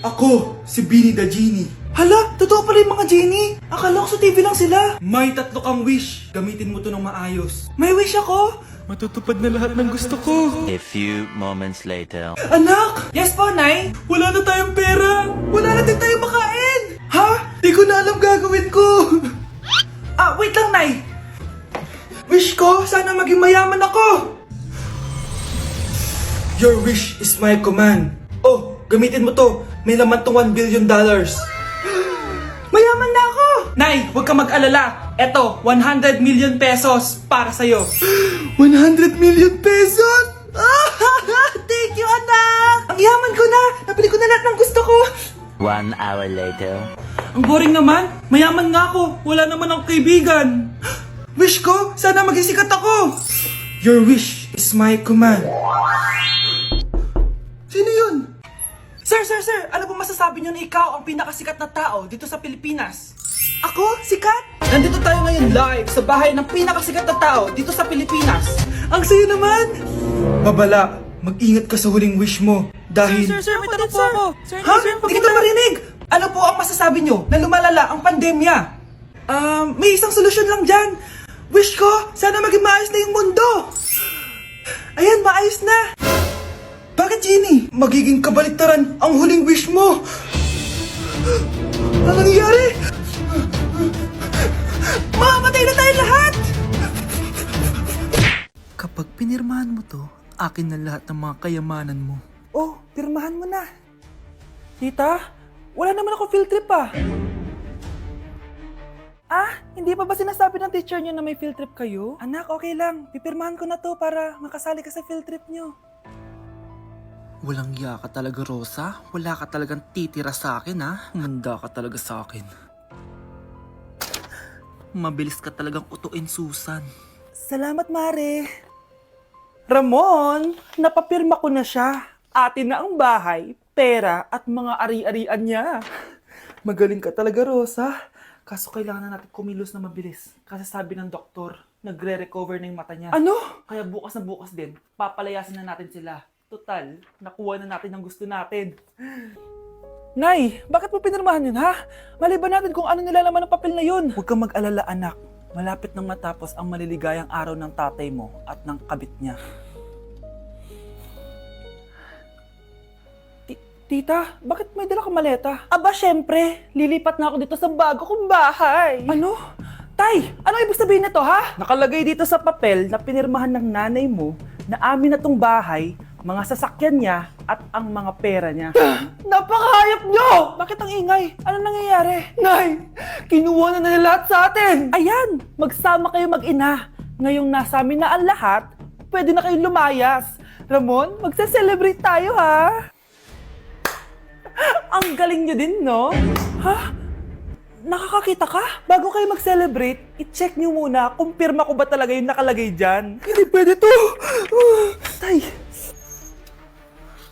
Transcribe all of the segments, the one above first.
Ako, si Beanie the Genie. Hala, totoo pala yung mga genie. Akala ko sa TV lang sila. May 3 kang wish. Gamitin mo to ng maayos. May wish ako? Matutupad na lahat ng gusto ko. A few moments later. Anak! Yes po, Nay? Wala na tayong pera. Wala na din tayong makain. Ha? Di ko na alam gagawin ko. Wait lang, Nay. Wish ko, sana maging mayaman ako. Your wish is my command. Oh, gamitin mo to. May laman tong $1 billion. Mayaman na ako! Nay, huwag ka mag-alala. Eto, 100 million pesos para sa'yo. 100 million pesos? Thank you, anak! Ang yaman ko na! Nabili ko na lahat ng gusto ko! 1 hour later. Ang boring naman. Mayaman nga ako. Wala naman akong kaibigan. Wish ko, sana maging sikat ako. Your wish is my command. Sino yun? Sir! Ano po masasabi niyo na ikaw ang pinakasikat na tao dito sa Pilipinas? Ako? Sikat? Nandito tayo ngayon live sa bahay ng pinakasikat na tao dito sa Pilipinas. Ang sayo naman! Babala, mag-ingat ka sa huling wish mo. Dahil... Sir, may tanong po ako. Sir, Ha? Hindi kita marinig! Ano po ang masasabi nyo na lumalala ang pandemya? May isang solusyon lang dyan. Wish ko, sana maging maayos na yung mundo. Ayan, maayos na. Bakit, Genie? Magiging kabaliktaran ang huling wish mo. Ano nangyayari? Mamamatay na tayo lahat! Kapag pinirmahan mo to, akin na lahat ng mga kayamanan mo. Oh, pirmahan mo na. Tita, wala naman ako field trip ah. Hindi pa ba sinasabi ng teacher niyo na may field trip kayo? Anak, okay lang. Pipirmahan ko na to para makasali ka sa field trip niyo. Walang iya ka talaga, Rosa. Wala ka talagang titira sa akin, ha? Manda ka talaga sa akin. Mabilis ka talagang utuin, Susan. Salamat, Mare. Ramon, napapirma ko na siya. Atin na ang bahay, pera at mga ari-arian niya. Magaling ka talaga, Rosa. Kaso kailangan na natin kumilos na mabilis. Kasi sabi ng doktor, nagre-recover na yung mata niya. Ano? Kaya bukas na bukas din, papalayasin na natin sila. Total, nakuha na natin ang gusto natin. Nay, bakit mo pinirmahan yun, ha? Maliban natin kung ano nilalaman ng papel na yun. Huwag kang mag-alala, anak. Malapit nang matapos ang maliligayang araw ng tatay mo at ng kabit niya. Tita, bakit may dala kang maleta? Aba, syempre. Lilipat na ako dito sa bago kong bahay. Ano? Tay, ano ibig sabihin nito, ha? Nakalagay dito sa papel na pinirmahan ng nanay mo na amin na tong bahay, mga sasakyan niya at ang mga pera niya. Napakahayop nyo! Bakit ang ingay? Ano nangyayari? Nay, kinuha na nila lahat sa atin! Ayan, magsama kayo mag-ina. Ngayong nasa amin na ang lahat, pwede na kayong lumayas. Ramon, magse-celebrate tayo, ha? Ang galing nyo din, no? Ha? Nakakakita ka? Bago kayo mag-celebrate, i-check nyo muna kung pirma ko ba talaga yung nakalagay dyan. Hindi pwede to! Tay!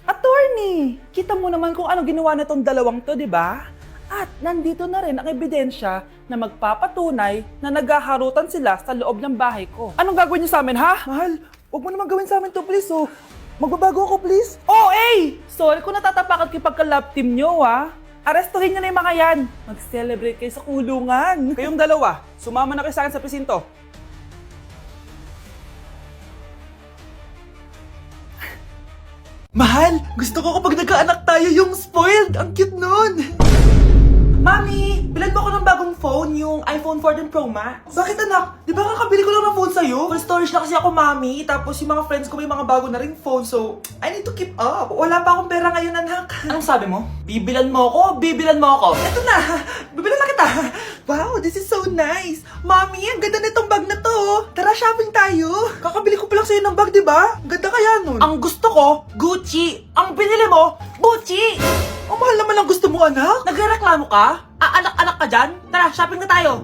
Attorney! Kita mo naman kung ano ginawa na tong dalawang to, di ba? At nandito na rin ang ebidensya na magpapatunay na naghaharutan sila sa loob ng bahay ko. Anong gagawin niyo sa amin, ha? Mahal, huwag mo naman gawin sa amin to, please, oh. Magbabago ako, please. Oh, eh! Sorry kung natatapakan kayo pagka-love team nyo, ha? Arestuhin nyo na yung mga yan. Mag-celebrate kayo sa kulungan. Kayong dalawa, sumama na kayo sa akin sa presinto. Mahal, gusto ko kapag nagkaanak tayo yung spoiled. Ang cute nun. Mami, bilan mo ako ng bagong phone, yung iPhone 14 Pro Max. Bakit anak? Di ba kakabili ko lang ng phone sa'yo? Full storage na kasi ako, Mami. Tapos yung mga friends ko may mga bago na ring phone, so I need to keep up. Wala pa akong pera ngayon, anak. Anong sabi mo? Bibilan mo ako? Bibilan mo ako? Eto na, bibilan na kita. Wow, this is so nice. Mami, ang ganda nitong bag na to. Tara, shopping tayo. Kakabili ko pa lang sa'yo ng bag, di ba? Ang ganda kaya nun. Ang gusto ko, Gucci. Ang binili mo, Gucci. Ang mahal naman ang gusto mo, anak. Nagreklamo ka? Anak-anak ka dyan? Tara, shopping na tayo.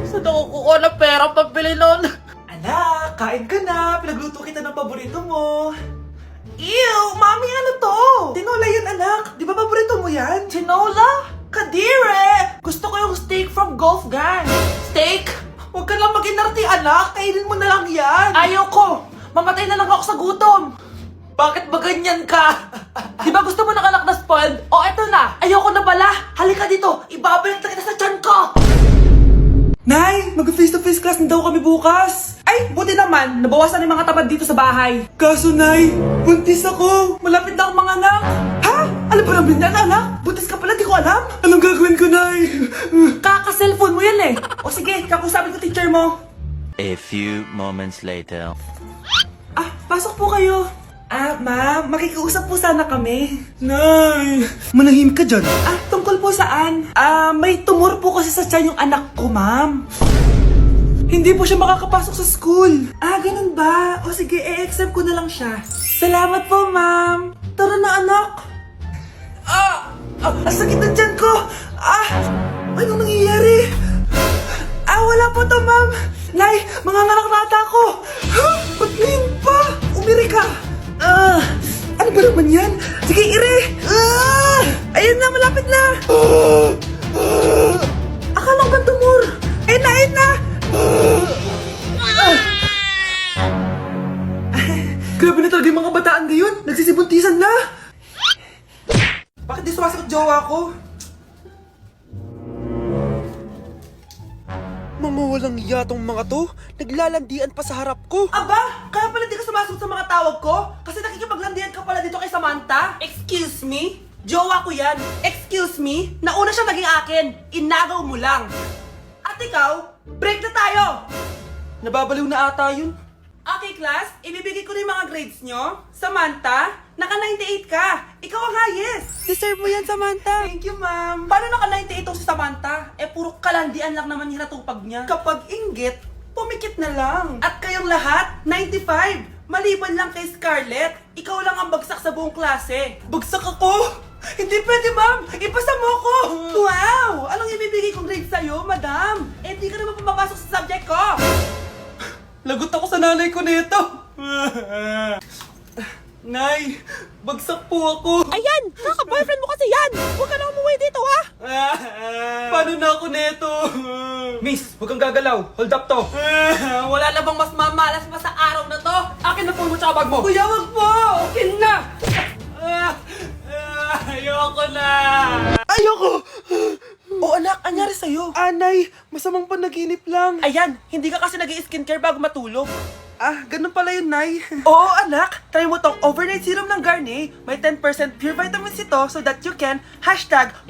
Saan ako kukuha ng pera pambili nun? Anak, kain ka na. Pinagluto kita ng paborito mo. Ew, Mami, ano to? Tinola yun, anak. Di ba paborito mo yan? Tinola? Kadire! Gusto ko yung steak from Golf Gang. Steak? Huwag ka lang mag-inarti, anak. Kainin mo na lang yan. Ayoko. Mamatay na lang ako sa gutom. Bakit ba ganyan ka? Di ba gusto mo ng anak na spoiled? O eto na, Ayoko na pala! Halika dito! Ibabalik na kita sa tiyan ko! Nay, mag-face-to-face class na daw kami bukas. Ay, buti naman, nabawasan yung mga tamad dito sa bahay. Kaso, Nay, buntis ako. Malapit na akong mga anak. Ha? Alam ba namin yan, anak? Buntis ka pala, di ko alam. Anong gagawin ko, Nay? Kaka-cellphone mo yan eh. O sige, kakusapin ko teacher mo. A few moments later. Ah, pasok po kayo. Ah, ma'am, makikiusap po sana kami. Nay, manahim ka dyan. Ah, tungkol po saan? Ah, may tumor po kasi sa tiyan yung anak ko, ma'am. Hindi po siya makakapasok sa school. Ah, ganun ba? O sige, i-accept ko na lang siya. Salamat po, ma'am. Tara na, anak. Ang sakit na tiyan ko. Anong nangyayari? Wala po to, ma'am. Nay, manganganak na ata ako. Ba't ngayon pa? Umiri ka. Ano ba naman yan? Sige, ire! Ayun na, malapit na! Akala ko ba tumor? Ayun na! Grabe na talaga yung mga bataan ngayon. Nagsisibuntisan na. Bakit di sumasagot jowa ko? Mga walang yatong mga to, naglalandian pa sa harap ko. Aba, kaya pala di ka sumasagot sa mga tawag ko? Kasi nakikipaglandian ka pala dito kay Samantha? Excuse me? Jowa ko yan. Excuse me? Nauna siya naging akin. Inagaw mo lang. At ikaw, break na tayo! Nababaliw na ata yun. Okay, class. Ibibigay ko na yung mga grades nyo. Samantha, naka-98 ka. Ikaw ang highest. Deserve mo yan, Samantha. Thank you, ma'am. Paano naka-98 si Samantha? Puro kalandian lang naman yung natupag niya. Kapag inggit, pumikit na lang. At kayong lahat, 95. Maliban lang kay Scarlett. Ikaw lang ang bagsak sa buong klase. Bagsak ako? Hindi pwede, ma'am. Ipasa mo ako. Wow! Anong ibibigay kong grade sa'yo, madam? Di ka naman pumapasok sa subject ko. Lagot ako sa nanay ko nito. Nay, bagsak po ako. Ayan! Kaka-boyfriend mo kasi yan! Huwag ka na umuwi dito, ha? Paano na ako nito? Miss, huwag kang gagalaw. Hold up to. Wala na bang mas mamalas pa sa araw na to? Akin na phone mo tsaka bag mo. Kuya, wag po. Akin na. Ayoko na. Ayoko. Anak, anyari sa'yo? Anay, masamang panaginip lang. Ayan, hindi ka kasi nag-i-skincare bago matulog. Ganun pala yun, Nay. Oo, anak. Try mo tong overnight serum ng Garnier. May 10% pure vitamin C to so that you can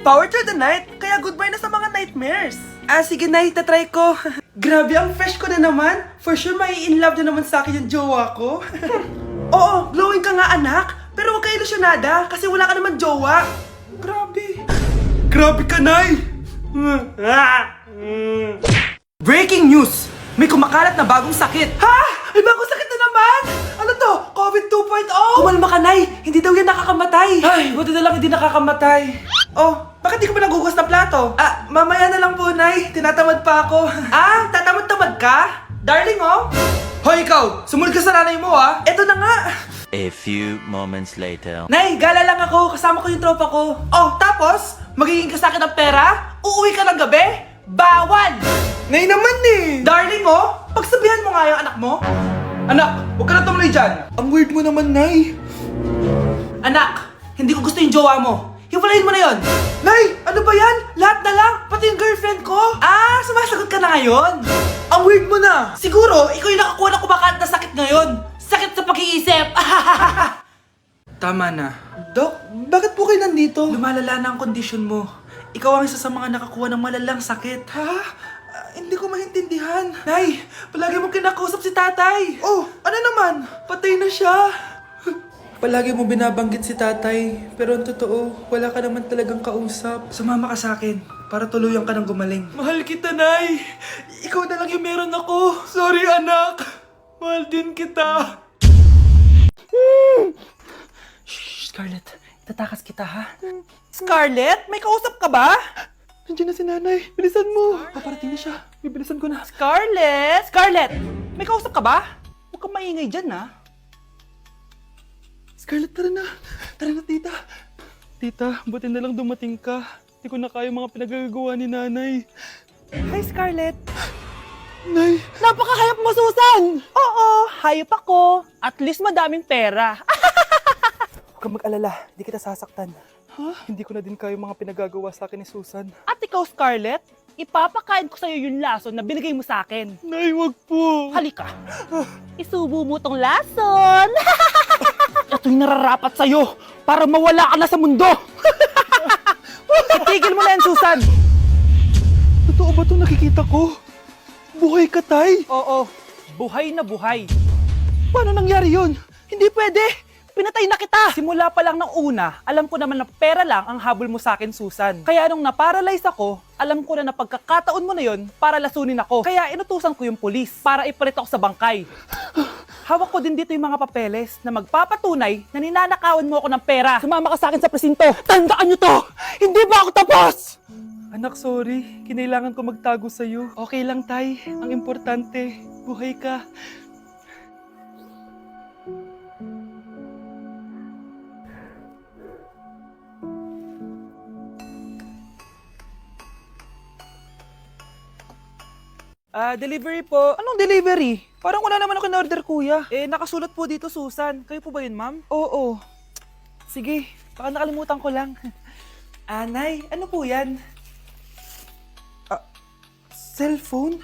#power through the night. Kaya goodbye na sa mga nightmares. Sige, Nay. Tatry ko. Grabe, ang fresh ko na naman. For sure, may in love na naman sa akin yung jowa ko. Oo, glowing ka nga, anak. Pero huwag ka ilusyonada kasi wala ka naman jowa. Grabe. Grabe ka, Nay. Breaking news! May kumakalat na bagong sakit. Ha? May bagong sakit na naman? Ano to? COVID 2.0? Kumalma ka, Nay. Hindi daw yan nakakamatay. Ay, buti na lang hindi nakakamatay. Oh, bakit di ko pa nagugas ng plato? Mamaya na lang po, Nay. Tinatamad pa ako. Tatamad-tamad ka? Darling, oh. Hoy, ikaw! Sumunod ka sa nanay mo, ah. Eto na nga. A few moments later. Nay, gala lang ako. Kasama ko yung tropa ko. Oh, tapos? Magiging ka sa akin ng pera? Uuwi ka ng gabi? Bawal! Nay naman eh! Darling mo, pagsabihan mo nga yung anak mo. Anak, huwag ka na tumuloy dyan. Ang weird mo naman, Nay. Anak, hindi ko gusto yung jowa mo. Hiwalayin mo na yon. Nay, ano ba yan? Lahat na lang, pati yung girlfriend ko. Sumasagot ka na ngayon? Ang weird mo na. Siguro, ikaw yung nakakuha na kumakalat na sakit ngayon. Sakit sa pag-iisip. Tama na. Dok, bakit po kayo nandito? Lumalala na ang kondisyon mo. Ikaw ang isa sa mga nakakuha ng malalang sakit. Ha? Hindi ko maintindihan. Nay, palagi mo kinakausap si tatay. Oh, ano naman? Patay na siya. Palagi mo binabanggit si tatay. Pero ang totoo, wala ka naman talagang kausap. Sumama ka sa akin para tuluyan ka ng gumaling. Mahal kita, Nay. Ikaw na lang yung meron ako. Sorry, anak. Mahal din kita. Shh, Scarlett. Itatakas kita, ha? Scarlett, may kausap ka ba? Nandiyan na si nanay. Bilisan mo. Paparating na siya. Bibilisan ko na. Scarlett! Scarlett! May kausap ka ba? Huwag kang maingay dyan, ha? Scarlett, tara na. Tara na, tita. Tita, buti na lang dumating ka. Hindi ko na kaya mga pinagagawa ni nanay. Hi, Scarlett. Nay. Napakahayap mo, Susan! Oo, hayop ako. At least madaming pera. Huwag kang mag-alala, hindi kita sasaktan. Hindi ko na din kaya yung mga pinagagawa sa akin ni Susan. At ikaw, Scarlett, ipapakain ko sa'yo yung lason na binigay mo sa akin. Nay, wag po. Halika. Isubo mo tong lason. Ito'y nararapat sa'yo para mawala ka na sa mundo. Itigil mo na yan, Susan. Totoo ba itong nakikita ko? Buhay ka, Tay? Oo, buhay na buhay. Paano nangyari yun? Hindi pwede. Pinatay na kita! Simula pa lang ng una, alam ko naman na pera lang ang habol mo sa akin, Susan. Kaya nung naparalyze ako, alam ko na pagkakataon mo na yon para lasunin ako. Kaya inutusan ko yung pulis para ipalit ako sa bangkay. Hawak ko din dito yung mga papeles na magpapatunay na ninanakawan mo ako ng pera. Sumama ka sa akin sa presinto. Tandaan nyo to! Hindi ba ako tapos? Anak, sorry. Kinailangan ko magtago sa'yo. Okay lang, Tay. Ang importante, buhay ka. Delivery po. Anong delivery? Parang wala naman ako in-order, kuya. Nakasulat po dito, Susan. Kayo po ba yun, ma'am? Oo. Sige, baka nakalimutan ko lang. Nay, ano po yan? Cellphone?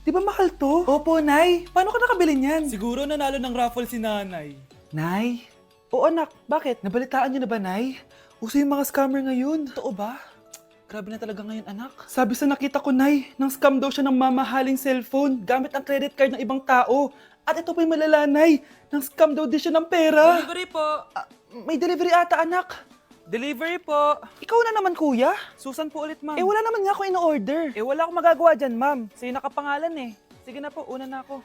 Di ba mahal to? Opo, Nay. Paano ka nakabili niyan? Siguro nanalo ng raffle si nanay. Nay? Oo, anak. Bakit? Nabalitaan niyo na ba, Nay? Uso yung mga scammer ngayon. Totoo ba? Grabe na talaga ngayon, anak. Sabi sa nakita ko, Nay, nang scam daw siya ng mamahaling cellphone gamit ang credit card ng ibang tao. At ito pa yung malala, Nay. Nang scam daw din siya ng pera. Delivery po. May delivery ata, anak. Delivery po. Ikaw na naman, kuya. Susan po ulit, ma'am. Wala naman nga ako in-order. Wala akong magagawa dyan, ma'am. Sa'yo nakapangalan eh. Sige na po, una na ako.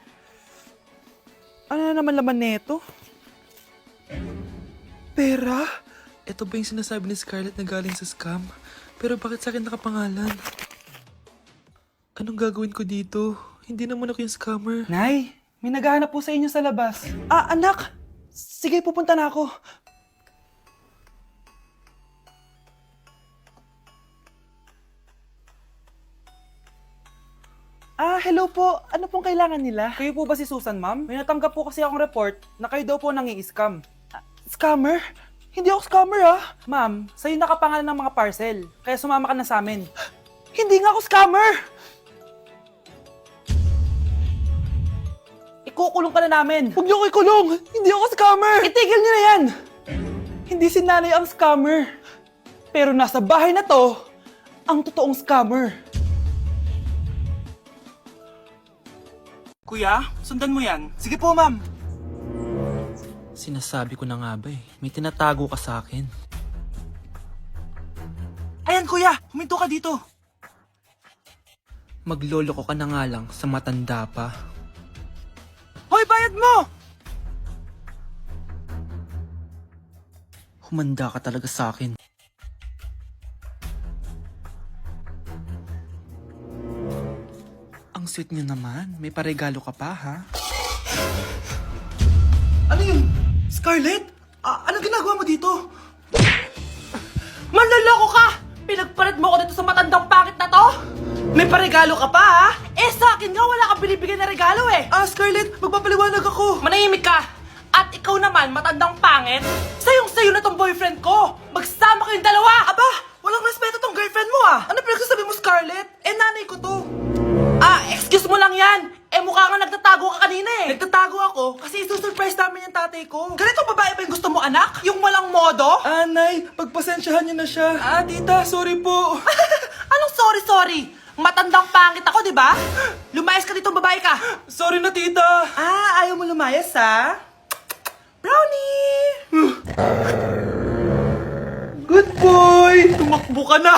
Ano na naman laman neto? Pera? Ito ba yung sinasabi ni Scarlett na galing sa scam? Pero bakit sa akin nakapangalan? Anong gagawin ko dito? Hindi naman ako yung scammer. Nay, may naghahanap po sa inyo sa labas. Anak! Sige, pupunta na ako. Hello po. Ano pong kailangan nila? Kayo po ba si Susan, ma'am? May natanggap po kasi akong report na kayo daw po nangi-scam. Scammer? Hindi ako scammer, Ma'am, sa'yo nakapangalan ng mga parcel. Kaya sumama ka na sa amin. Hindi nga ako scammer! Ikukulong ka na namin. Huwag niyo ko ikulong! Hindi ako scammer! Itigil niyo na yan! Hindi si nanay ang scammer. Pero nasa bahay na to, ang totoong scammer. Kuya, sundan mo yan. Sige po, ma'am. Sinasabi ko na nga ba may tinatago ka sa akin. Ayan, kuya. Huminto ka dito. Magloloko ka na nga lang sa matanda pa. Hoy, bayad mo! Humanda ka talaga sa akin. Ang sweet niyo naman. May paregalo ka pa, ha? Ano yun? Scarlett? Anong ginagawa mo dito? Manloloko ka! Pinagpalit mo ko dito sa matandang pangit na to? May paregalo ka pa, ha? Sa akin nga wala kang binibigyan na regalo, Scarlett, magpapaliwanag ako. Manahimik ka! At ikaw naman, matandang pangit, sayong-sayo na tong boyfriend ko! Magsama kayong dalawa! Aba, walang respeto tong girlfriend mo, Ano pinagsasabi mo, Scarlett? Nanay ko to. Excuse mo lang yan! Mukha nga nagtatago ka kanina Nagtatago ako kasi isusurprise namin yung tatay ko. Ganito babae ba yung gusto mo, anak? Yung walang modo? Nay, pagpasensyahan niyo na siya. Tita, sorry po. Anong sorry? Matandang pangit ako, di ba? Lumayas ka dito, babae ka! Sorry na, tita. Ayaw mo lumayas, ha? Brownie! Good boy! Tumakbo ka na!